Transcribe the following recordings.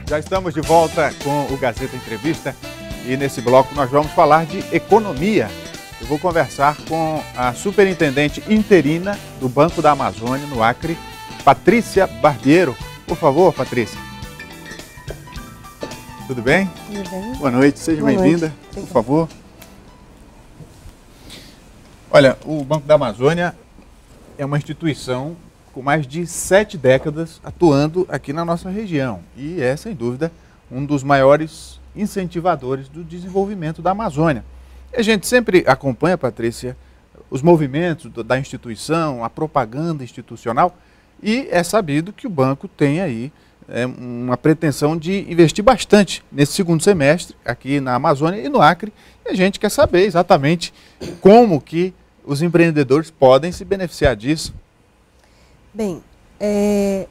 Já estamos de volta com o Gazeta Entrevista e nesse bloco nós vamos falar de economia. Eu vou conversar com a superintendente interina do Banco da Amazônia, no Acre, Patrícia Barbiero. Por favor, Patrícia. Tudo bem? Tudo bem. Boa noite, seja bem-vinda, por favor. Olha, o Banco da Amazônia é uma instituição com mais de 7 décadas atuando aqui na nossa região e é, sem dúvida, um dos maiores incentivadores do desenvolvimento da Amazônia. E a gente sempre acompanha, Patrícia, os movimentos da instituição, a propaganda institucional, e é sabido que o banco tem aí uma pretensão de investir bastante nesse segundo semestre aqui na Amazônia e no Acre, e a gente quer saber exatamente como que os empreendedores podem se beneficiar disso. Bem,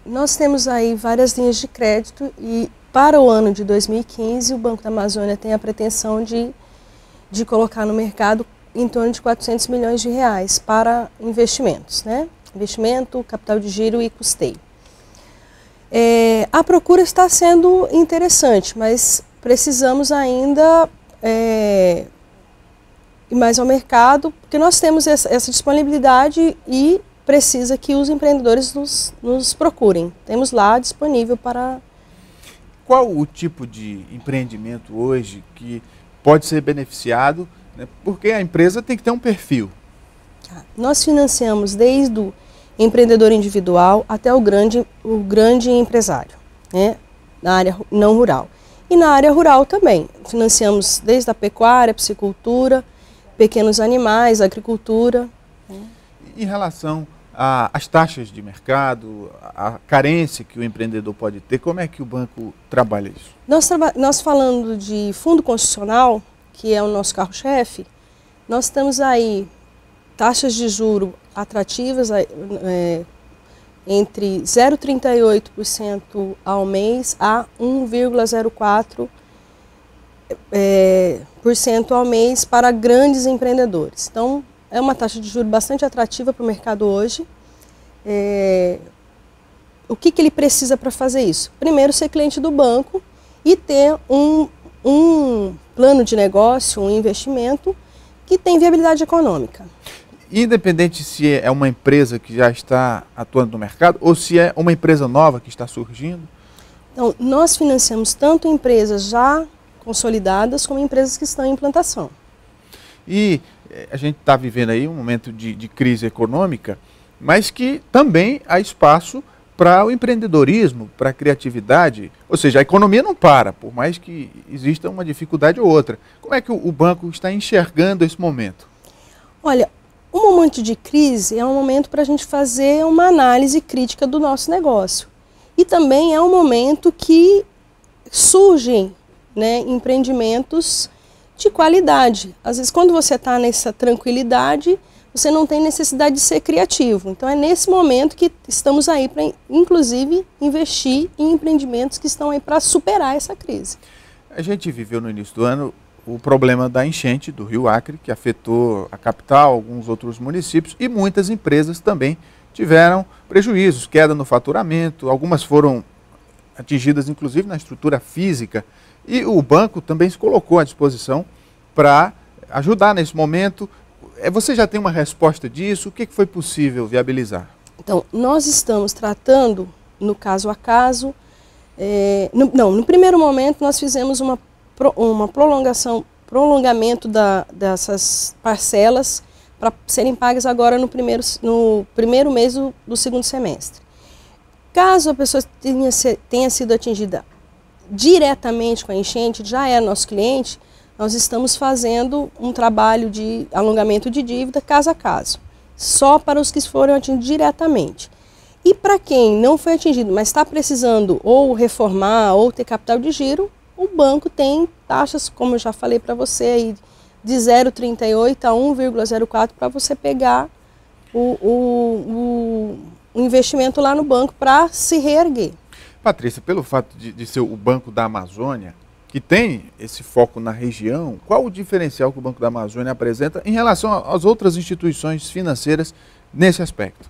nós temos aí várias linhas de crédito e para o ano de 2015 o Banco da Amazônia tem a pretensão de colocar no mercado em torno de 400 milhões de reais para investimentos, né? Investimento, capital de giro e custeio. A procura está sendo interessante, mas precisamos ainda ir mais ao mercado, porque nós temos essa disponibilidade e precisa que os empreendedores nos procurem. Temos lá disponível para... Qual o tipo de empreendimento hoje que pode ser beneficiado, né? Porque a empresa tem que ter um perfil. Nós financiamos desde o empreendedor individual até o grande empresário, né? Na área não rural. E na área rural também. Financiamos desde a pecuária, piscicultura, pequenos animais, agricultura. Em relação às taxas de mercado, a carência que o empreendedor pode ter, como é que o banco trabalha isso? Nós falando de fundo constitucional, que é o nosso carro-chefe, nós estamos aí taxas de juro atrativas entre 0,38% ao mês a 1,04% ao mês para grandes empreendedores. Então, é uma taxa de juros bastante atrativa para o mercado hoje. O que ele precisa para fazer isso? Primeiro, ser cliente do banco e ter um plano de negócio, um investimento que tem viabilidade econômica. Independente se é uma empresa que já está atuando no mercado ou se é uma empresa nova que está surgindo? Então, nós financiamos tanto empresas já consolidadas como empresas que estão em implantação. E a gente está vivendo aí um momento de crise econômica, mas que também há espaço para o empreendedorismo, para a criatividade, ou seja, a economia não para, por mais que exista uma dificuldade ou outra. Como é que o banco está enxergando esse momento? Olha, um momento de crise é um momento para a gente fazer uma análise crítica do nosso negócio. E também é um momento que surgem, né, empreendimentos de qualidade. Às vezes, quando você está nessa tranquilidade, você não tem necessidade de ser criativo. Então, é nesse momento que estamos aí para, inclusive, investir em empreendimentos que estão aí para superar essa crise. A gente viveu no início do ano o problema da enchente do Rio Acre, que afetou a capital, alguns outros municípios, e muitas empresas também tiveram prejuízos, queda no faturamento, algumas foram atingidas, inclusive, na estrutura física. E o banco também se colocou à disposição para ajudar nesse momento. Você já tem uma resposta disso? O que foi possível viabilizar? Então, nós estamos tratando no caso a caso. No primeiro momento nós fizemos uma prolongamento dessas parcelas para serem pagas agora no primeiro mês do segundo semestre. Caso a pessoa tenha sido atingida diretamente com a enchente, já é nosso cliente, nós estamos fazendo um trabalho de alongamento de dívida caso a caso, só para os que foram atingidos diretamente. E para quem não foi atingido, mas está precisando ou reformar ou ter capital de giro, o banco tem taxas, como eu já falei para você, aí, de 0,38 a 1,04 para você pegar o investimento lá no banco para se reerguer. Patrícia, pelo fato de ser o Banco da Amazônia, que tem esse foco na região, qual o diferencial que o Banco da Amazônia apresenta em relação às outras instituições financeiras nesse aspecto?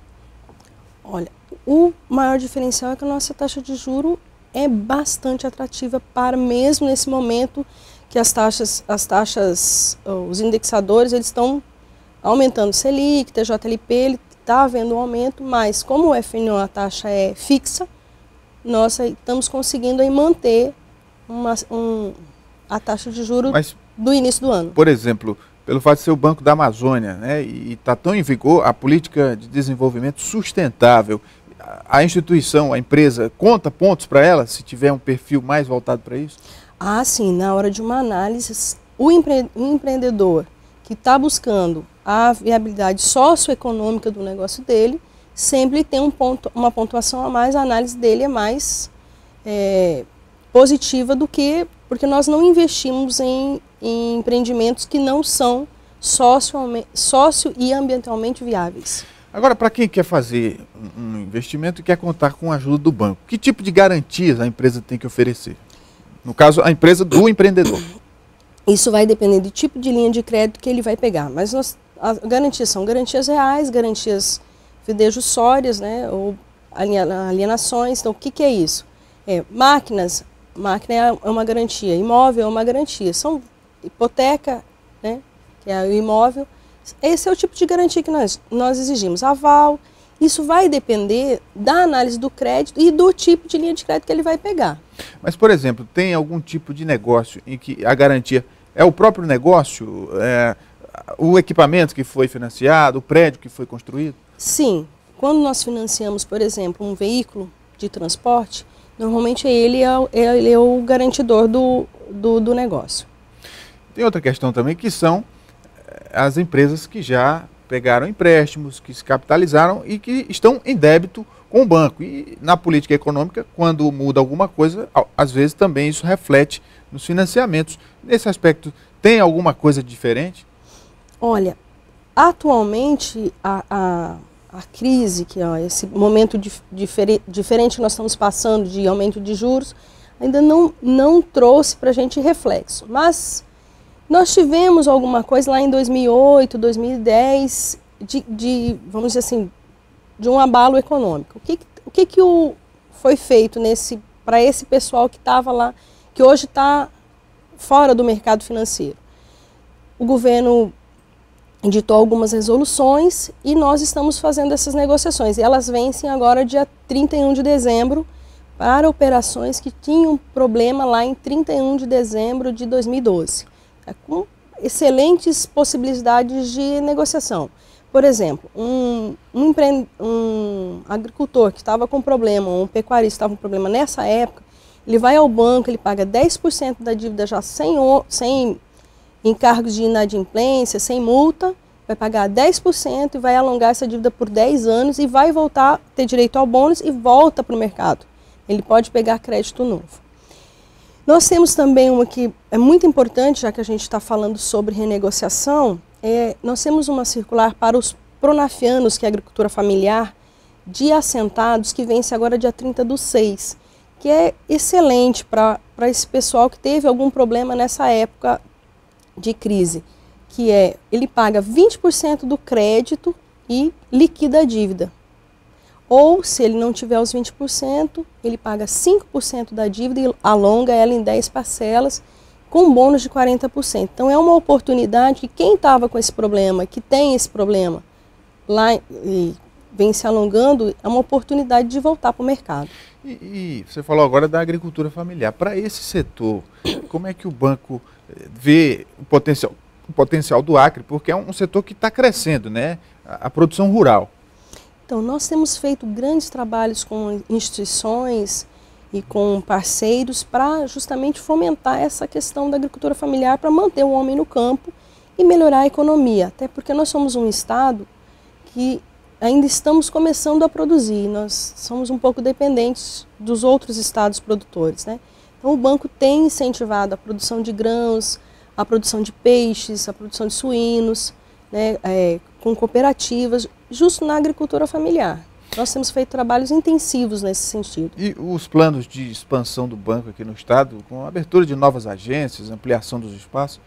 Olha, o maior diferencial é que a nossa taxa de juro é bastante atrativa para mesmo nesse momento que as taxas, os indexadores, eles estão aumentando. Selic, TJLP, ele está havendo um aumento, mas como o FNO, a taxa é fixa, nós estamos conseguindo aí manter a taxa de juros do início do ano. Por exemplo, pelo fato de ser o Banco da Amazônia, né, e está tão em vigor a política de desenvolvimento sustentável, a instituição, a empresa, conta pontos para ela, se tiver um perfil mais voltado para isso? Ah, sim, na hora de uma análise, o empreendedor que está buscando a viabilidade socioeconômica do negócio dele, sempre tem uma pontuação a mais, a análise dele é mais positiva do que, porque nós não investimos em empreendimentos que não são socio e ambientalmente viáveis. Agora, para quem quer fazer um investimento e quer contar com a ajuda do banco, que tipo de garantias a empresa tem que oferecer? No caso, a empresa do empreendedor. Isso vai depender do tipo de linha de crédito que ele vai pegar, mas as garantias são garantias reais, garantias fidejussórias, né, ou alienações. Então, o que é isso? Máquina é uma garantia, imóvel é uma garantia, são hipoteca, né, que é o imóvel. Esse é o tipo de garantia que nós exigimos. Aval, isso vai depender da análise do crédito e do tipo de linha de crédito que ele vai pegar. Mas, por exemplo, tem algum tipo de negócio em que a garantia é o próprio negócio, o equipamento que foi financiado, o prédio que foi construído? Sim. Quando nós financiamos, por exemplo, um veículo de transporte, normalmente ele é o garantidor do negócio. Tem outra questão também, que são as empresas que já pegaram empréstimos, que se capitalizaram e que estão em débito com o banco. E na política econômica, quando muda alguma coisa, às vezes também isso reflete nos financiamentos. Nesse aspecto, tem alguma coisa diferente? Olha, atualmente a crise, que esse momento diferente que nós estamos passando de aumento de juros, ainda não trouxe para a gente reflexo. Mas nós tivemos alguma coisa lá em 2008, 2010, vamos dizer assim, de um abalo econômico. O que foi feito para esse pessoal que estava lá, que hoje está fora do mercado financeiro? O governo editou algumas resoluções e nós estamos fazendo essas negociações. E elas vencem agora dia 31 de dezembro para operações que tinham problema lá em 31 de dezembro de 2012. Com excelentes possibilidades de negociação. Por exemplo, um agricultor que estava com problema, um pecuarista que estava com problema nessa época, ele vai ao banco, ele paga 10% da dívida já sem encargos de inadimplência, sem multa, vai pagar 10% e vai alongar essa dívida por 10 anos e vai voltar a ter direito ao bônus e volta para o mercado. Ele pode pegar crédito novo. Nós temos também uma que é muito importante, já que a gente está falando sobre renegociação, nós temos uma circular para os pronafianos, que é a agricultura familiar, de assentados, que vence agora dia 30/6, que é excelente para esse pessoal que teve algum problema nessa época de crise, que ele paga 20% do crédito e liquida a dívida. Ou, se ele não tiver os 20%, ele paga 5% da dívida e alonga ela em 10 parcelas, com um bônus de 40%. Então, é uma oportunidade que quem estava com esse problema, que tem esse problema, lá e vem se alongando, é uma oportunidade de voltar para o mercado. E você falou agora da agricultura familiar. Para esse setor, como é que o banco vê o potencial do Acre? Porque é um setor que está crescendo, né? A produção rural. Então, nós temos feito grandes trabalhos com instituições e com parceiros para justamente fomentar essa questão da agricultura familiar, para manter o homem no campo e melhorar a economia. Até porque nós somos um estado que ainda estamos começando a produzir, nós somos um pouco dependentes dos outros estados produtores, né? Então, o banco tem incentivado a produção de grãos, a produção de peixes, a produção de suínos, né, com cooperativas, justo na agricultura familiar. Nós temos feito trabalhos intensivos nesse sentido. E os planos de expansão do banco aqui no estado, com a abertura de novas agências, ampliação dos espaços?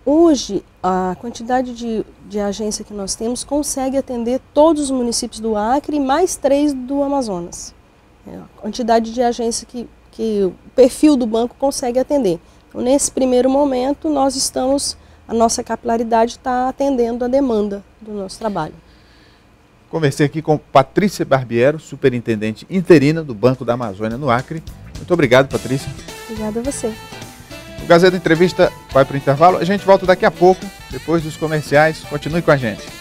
Hoje, a quantidade de agência que nós temos consegue atender todos os municípios do Acre e mais 3 do Amazonas. É a quantidade de agência que o perfil do banco consegue atender. Então, nesse primeiro momento, a nossa capilaridade está atendendo a demanda do nosso trabalho. Conversei aqui com Patrícia Barbiero, superintendente interina do Banco da Amazônia no Acre. Muito obrigado, Patrícia. Obrigada a você. O Gazeta Entrevista vai para o intervalo. A gente volta daqui a pouco, depois dos comerciais. Continue com a gente.